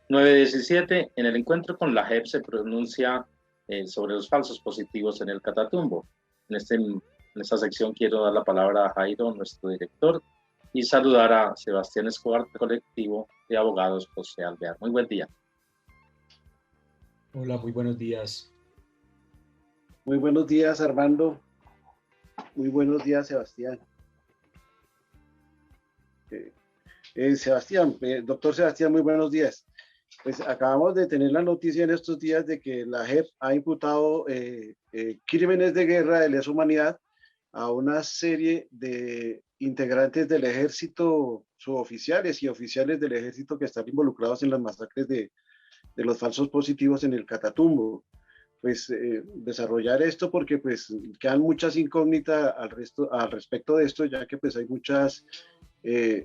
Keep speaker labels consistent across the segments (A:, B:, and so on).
A: 9:17. En el encuentro con la JEP se pronuncia sobre los falsos positivos en el Catatumbo. En esta sección quiero dar la palabra a Jairo, nuestro director, y saludar a Sebastián Escobar, colectivo de abogados José Alvear. Muy buen día.
B: Hola, muy buenos días.
C: Muy buenos días, Armando. Muy buenos días, Sebastián. Doctor Sebastián, muy buenos días. Pues acabamos de tener la noticia en estos días de que la JEP ha imputado crímenes de guerra de lesa humanidad a una serie de integrantes del ejército, suboficiales y oficiales del ejército que están involucrados en las masacres de los falsos positivos en el Catatumbo. Pues desarrollar esto porque pues quedan muchas incógnitas al respecto de esto, ya que pues hay muchas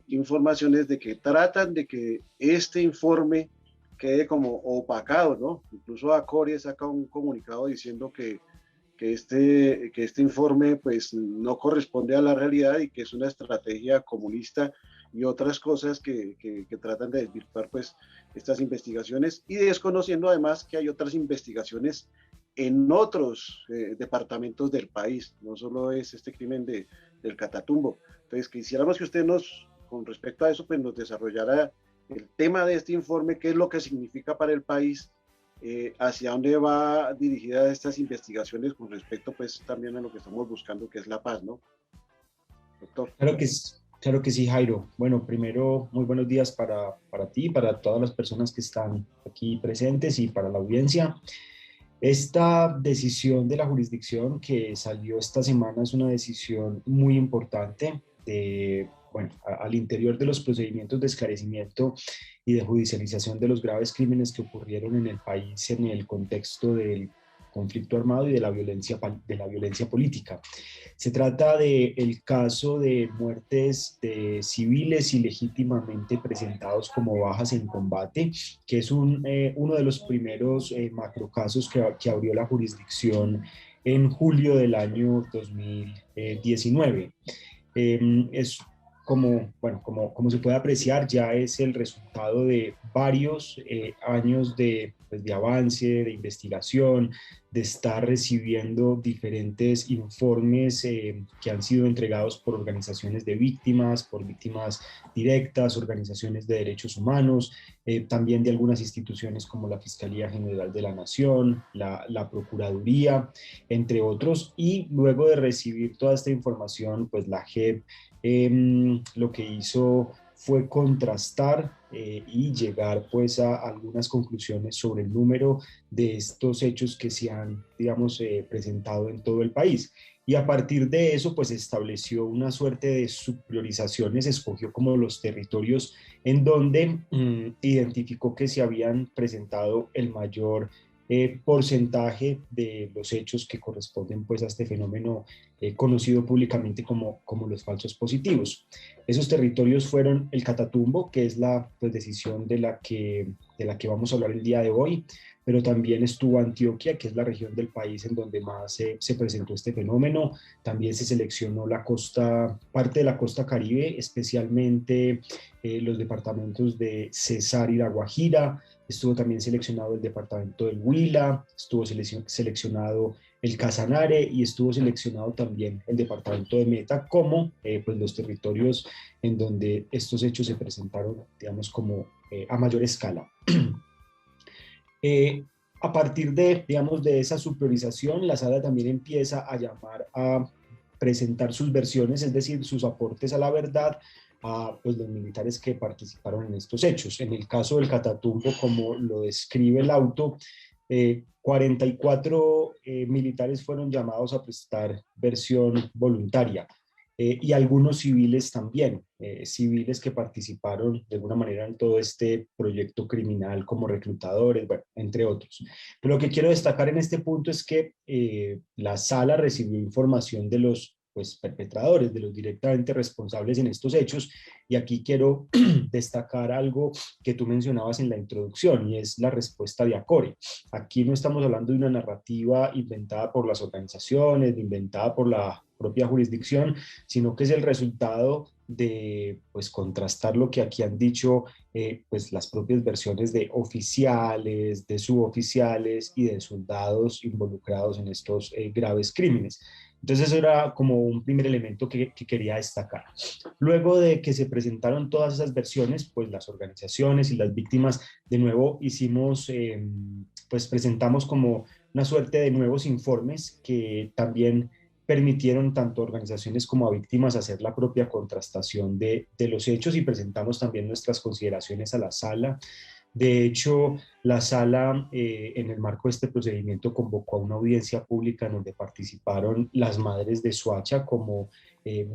C: informaciones de que tratan de que este informe quede como opacado, ¿no? Incluso Acoria saca un comunicado diciendo que este informe pues no corresponde a la realidad y que es una estrategia comunista y otras cosas que tratan de desvirtuar pues estas investigaciones, y desconociendo además que hay otras investigaciones en otros departamentos del país, no solo es este crimen del Catatumbo. Entonces quisiéramos que usted con respecto a eso, pues nos desarrollara el tema de este informe, qué es lo que significa para el país, hacia dónde va dirigida estas investigaciones con respecto pues también a lo que estamos buscando, que es la paz, ¿no? Doctor.
B: Claro que sí, Jairo. Bueno, primero, muy buenos días para ti, para todas las personas que están aquí presentes y para la audiencia. Esta decisión de la jurisdicción que salió esta semana es una decisión muy importante al interior de los procedimientos de esclarecimiento y de judicialización de los graves crímenes que ocurrieron en el país en el contexto del conflicto armado y de la violencia política. Se trata del caso de muertes de civiles ilegítimamente presentados como bajas en combate, que es uno de los primeros macrocasos que abrió la jurisdicción en julio del año 2019. Es como se puede apreciar, ya es el resultado de varios años de avance, de investigación, de estar recibiendo diferentes informes que han sido entregados por organizaciones de víctimas, por víctimas directas, organizaciones de derechos humanos, también de algunas instituciones como la Fiscalía General de la Nación, la Procuraduría, entre otros. Y luego de recibir toda esta información, pues la JEP lo que hizo fue contrastar y llegar pues a algunas conclusiones sobre el número de estos hechos que se han, digamos, presentado en todo el país. Y a partir de eso, pues estableció una suerte de subpriorizaciones, escogió como los territorios en donde identificó que se habían presentado el mayor porcentaje de los hechos que corresponden pues a este fenómeno conocido públicamente como los falsos positivos. Esos territorios fueron el Catatumbo, que es la decisión de la que vamos a hablar el día de hoy, pero también estuvo Antioquia, que es la región del país en donde más se presentó este fenómeno. También se seleccionó parte de la costa Caribe, especialmente los departamentos de Cesar y La Guajira. Estuvo también seleccionado el departamento del Huila, estuvo seleccionado el Casanare y estuvo seleccionado también el departamento de Meta como pues los territorios en donde estos hechos se presentaron, digamos, como a mayor escala. A partir digamos, de esa subpriorización, la sala también empieza a llamar a presentar sus versiones, es decir, sus aportes a la verdad, a pues, los militares que participaron en estos hechos. En el caso del Catatumbo, como lo describe el auto, 44 militares fueron llamados a prestar versión voluntaria. Y algunos civiles también, civiles que participaron de alguna manera en todo este proyecto criminal como reclutadores, bueno, entre otros. Pero lo que quiero destacar en este punto es que la sala recibió información de los perpetradores, de los directamente responsables en estos hechos, y aquí quiero destacar algo que tú mencionabas en la introducción, y es la respuesta de Acore. Aquí no estamos hablando de una narrativa inventada por las organizaciones, inventada por propia jurisdicción, sino que es el resultado de pues, contrastar lo que aquí han dicho pues, las propias versiones de oficiales, de suboficiales y de soldados involucrados en estos graves crímenes. Entonces eso era como un primer elemento que quería destacar. Luego de que se presentaron todas esas versiones, pues las organizaciones y las víctimas de nuevo pues presentamos como una suerte de nuevos informes que también permitieron tanto a organizaciones como a víctimas hacer la propia contrastación de los hechos, y presentamos también nuestras consideraciones a la sala. De hecho, la sala, en el marco de este procedimiento, convocó a una audiencia pública en donde participaron las madres de Soacha como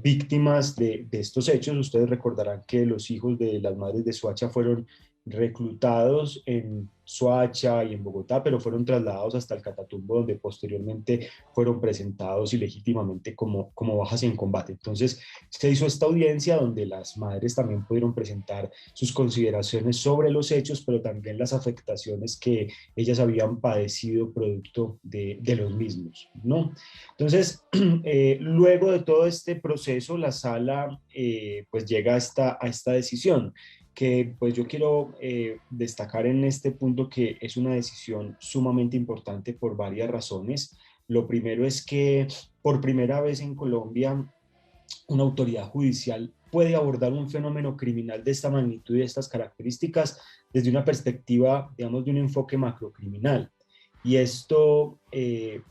B: víctimas de estos hechos. Ustedes recordarán que los hijos de las madres de Soacha fueron reclutados en Soacha y en Bogotá, pero fueron trasladados hasta el Catatumbo, donde posteriormente fueron presentados ilegítimamente como bajas en combate. Entonces, se hizo esta audiencia donde las madres también pudieron presentar sus consideraciones sobre los hechos, pero también las afectaciones que ellas habían padecido producto de los mismos, ¿no? Entonces, luego de todo este proceso, la sala pues llega a esta decisión, que pues yo quiero destacar en este punto que es una decisión sumamente importante por varias razones. Lo primero es que por primera vez en Colombia una autoridad judicial puede abordar un fenómeno criminal de esta magnitud y de estas características desde una perspectiva, digamos, de un enfoque macrocriminal. Y esto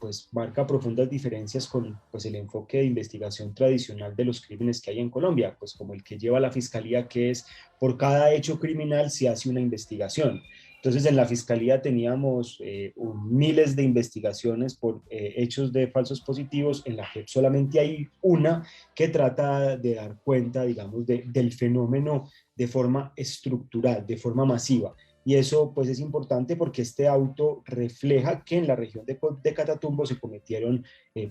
B: pues marca profundas diferencias con pues, el enfoque de investigación tradicional de los crímenes que hay en Colombia, pues como el que lleva la fiscalía, que es por cada hecho criminal se hace una investigación. Entonces en la fiscalía teníamos miles de investigaciones por hechos de falsos positivos. En la JEP solamente hay una que trata de dar cuenta, digamos, del fenómeno de forma estructural, de forma masiva. Y eso pues es importante porque este auto refleja que en la región de Catatumbo se cometieron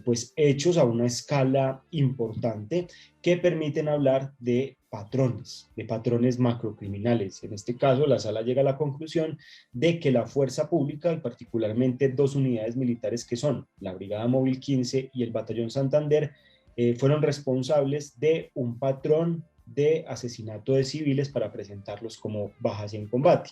B: pues hechos a una escala importante que permiten hablar de patrones macrocriminales. En este caso, la sala llega a la conclusión de que la fuerza pública, y particularmente dos unidades militares que son la Brigada Móvil 15 y el Batallón Santander, fueron responsables de un patrón de asesinato de civiles para presentarlos como bajas en combate.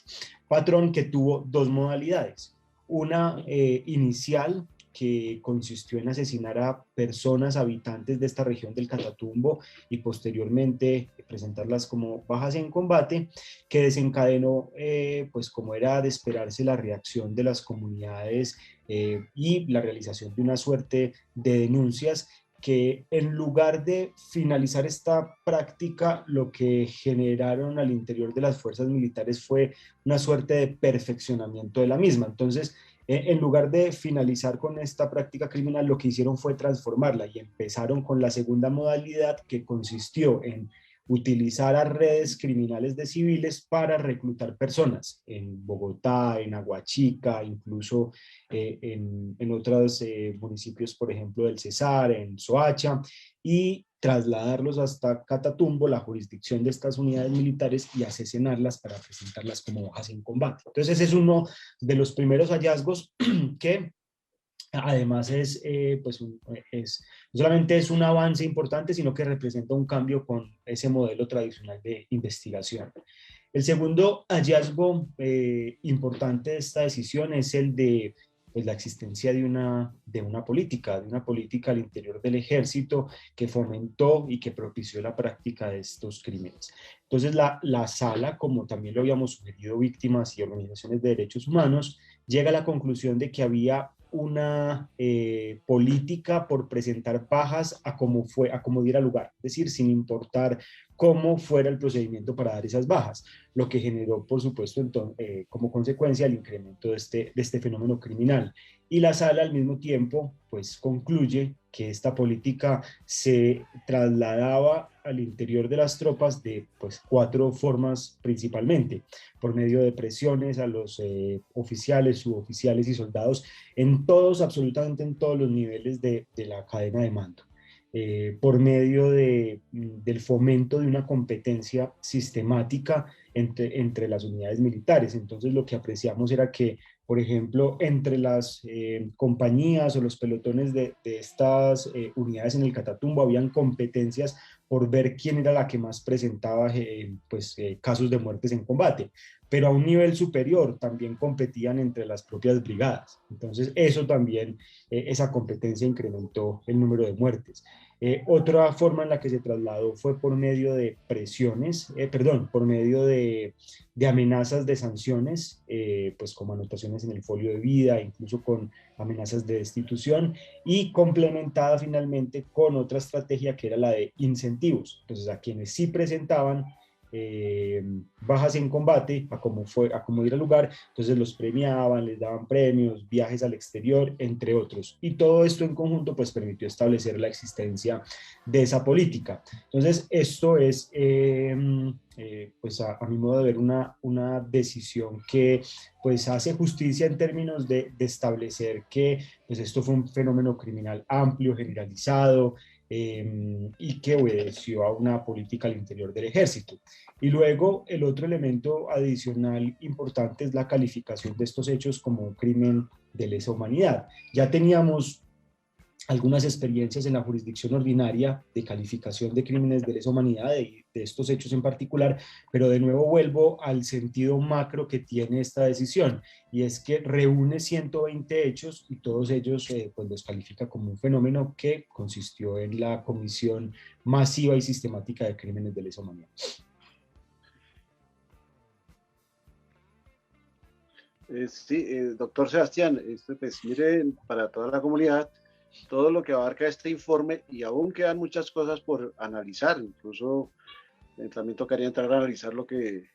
B: Patrón que tuvo dos modalidades. Una inicial, que consistió en asesinar a personas habitantes de esta región del Catatumbo y posteriormente presentarlas como bajas en combate, que desencadenó, pues como era de esperarse, la reacción de las comunidades y la realización de una suerte de denuncias que, en lugar de finalizar esta práctica, lo que generaron al interior de las fuerzas militares fue una suerte de perfeccionamiento de la misma. Entonces, en lugar de finalizar con esta práctica criminal, lo que hicieron fue transformarla y empezaron con la segunda modalidad, que consistió en utilizar a redes criminales de civiles para reclutar personas en Bogotá, en Aguachica, incluso en otros municipios, por ejemplo, del Cesar, en Soacha, y trasladarlos hasta Catatumbo, la jurisdicción de estas unidades militares, y asesinarlas para presentarlas como bajas en combate. Entonces ese es uno de los primeros hallazgos que además no solamente es un avance importante, sino que representa un cambio con ese modelo tradicional de investigación. El segundo hallazgo importante de esta decisión es el de pues, la existencia de una política al interior del ejército que fomentó y que propició la práctica de estos crímenes. Entonces la sala, como también lo habíamos sugerido víctimas y organizaciones de derechos humanos, llega a la conclusión de que había una política por presentar bajas a como diera lugar, es decir, sin importar cómo fuera el procedimiento para dar esas bajas, lo que generó, por supuesto, como consecuencia el incremento de este fenómeno criminal. Y la sala, al mismo tiempo, pues concluye que esta política se trasladaba al interior de las tropas de pues, 4 formas principalmente: por medio de presiones a los oficiales, suboficiales y soldados en todos, absolutamente en todos los niveles de la cadena de mando. Por medio del fomento de una competencia sistemática entre las unidades militares. Entonces lo que apreciamos era que Por ejemplo, entre las compañías o los pelotones de estas unidades en el Catatumbo habían competencias por ver quién era la que más presentaba casos de muertes en combate, pero a un nivel superior también competían entre las propias brigadas. Entonces, eso también, esa competencia incrementó el número de muertes. Otra forma en la que se trasladó fue por medio de presiones, por medio de amenazas de sanciones, pues como anotaciones en el folio de vida, incluso con amenazas de destitución, y complementada finalmente con otra estrategia que era la de incentivos. Entonces, a quienes sí presentaban bajas en combate, a cómo ir al lugar, entonces los premiaban, les daban premios, viajes al exterior, entre otros. Y todo esto en conjunto pues permitió establecer la existencia de esa política. Entonces esto es pues a mi modo de ver una decisión que pues hace justicia en términos de establecer que pues esto fue un fenómeno criminal amplio, generalizado, y que obedeció a una política al interior del ejército. Y luego el otro elemento adicional importante es la calificación de estos hechos como un crimen de lesa humanidad. Ya teníamos algunas experiencias en la jurisdicción ordinaria de calificación de crímenes de lesa humanidad, de estos hechos en particular, pero de nuevo vuelvo al sentido macro que tiene esta decisión, y es que reúne 120 hechos y todos ellos pues los califica como un fenómeno que consistió en la comisión masiva y sistemática de crímenes de lesa humanidad.
C: Sí, doctor Sebastián, pues mire, para toda la comunidad, todo lo que abarca este informe, y aún quedan muchas cosas por analizar, incluso también tocaría entrar a analizar lo que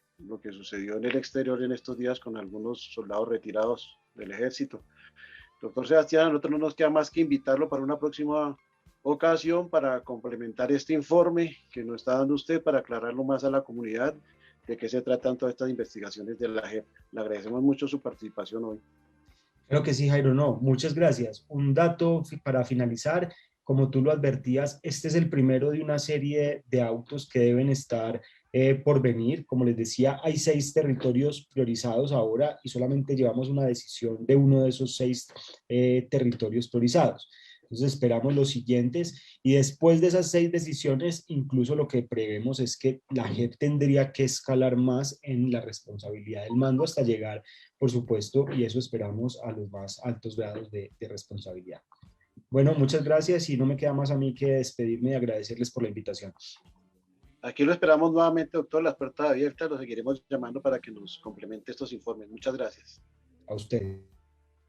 C: sucedió en el exterior en estos días con algunos soldados retirados del ejército. Doctor Sebastián, a nosotros no nos queda más que invitarlo para una próxima ocasión para complementar este informe que nos está dando usted para aclararlo más a la comunidad de qué se tratan todas estas investigaciones de la JEP. Le agradecemos mucho su participación hoy.
B: Creo que sí, Jairo, no, muchas gracias. Un dato para finalizar, como tú lo advertías, este es el primero de una serie de autos que deben estar por venir. Como les decía, hay 6 territorios priorizados ahora y solamente llevamos una decisión de uno de esos 6 territorios priorizados. Entonces esperamos los siguientes, y después de esas 6 decisiones, incluso lo que prevemos es que la JEP tendría que escalar más en la responsabilidad del mando hasta llegar, por supuesto, y eso esperamos, a los más altos grados de responsabilidad. Bueno, muchas gracias, y no me queda más a mí que despedirme y agradecerles por la invitación.
C: Aquí lo esperamos nuevamente, doctor, las puertas abiertas, lo seguiremos llamando para que nos complemente estos informes. Muchas gracias.
B: A ustedes.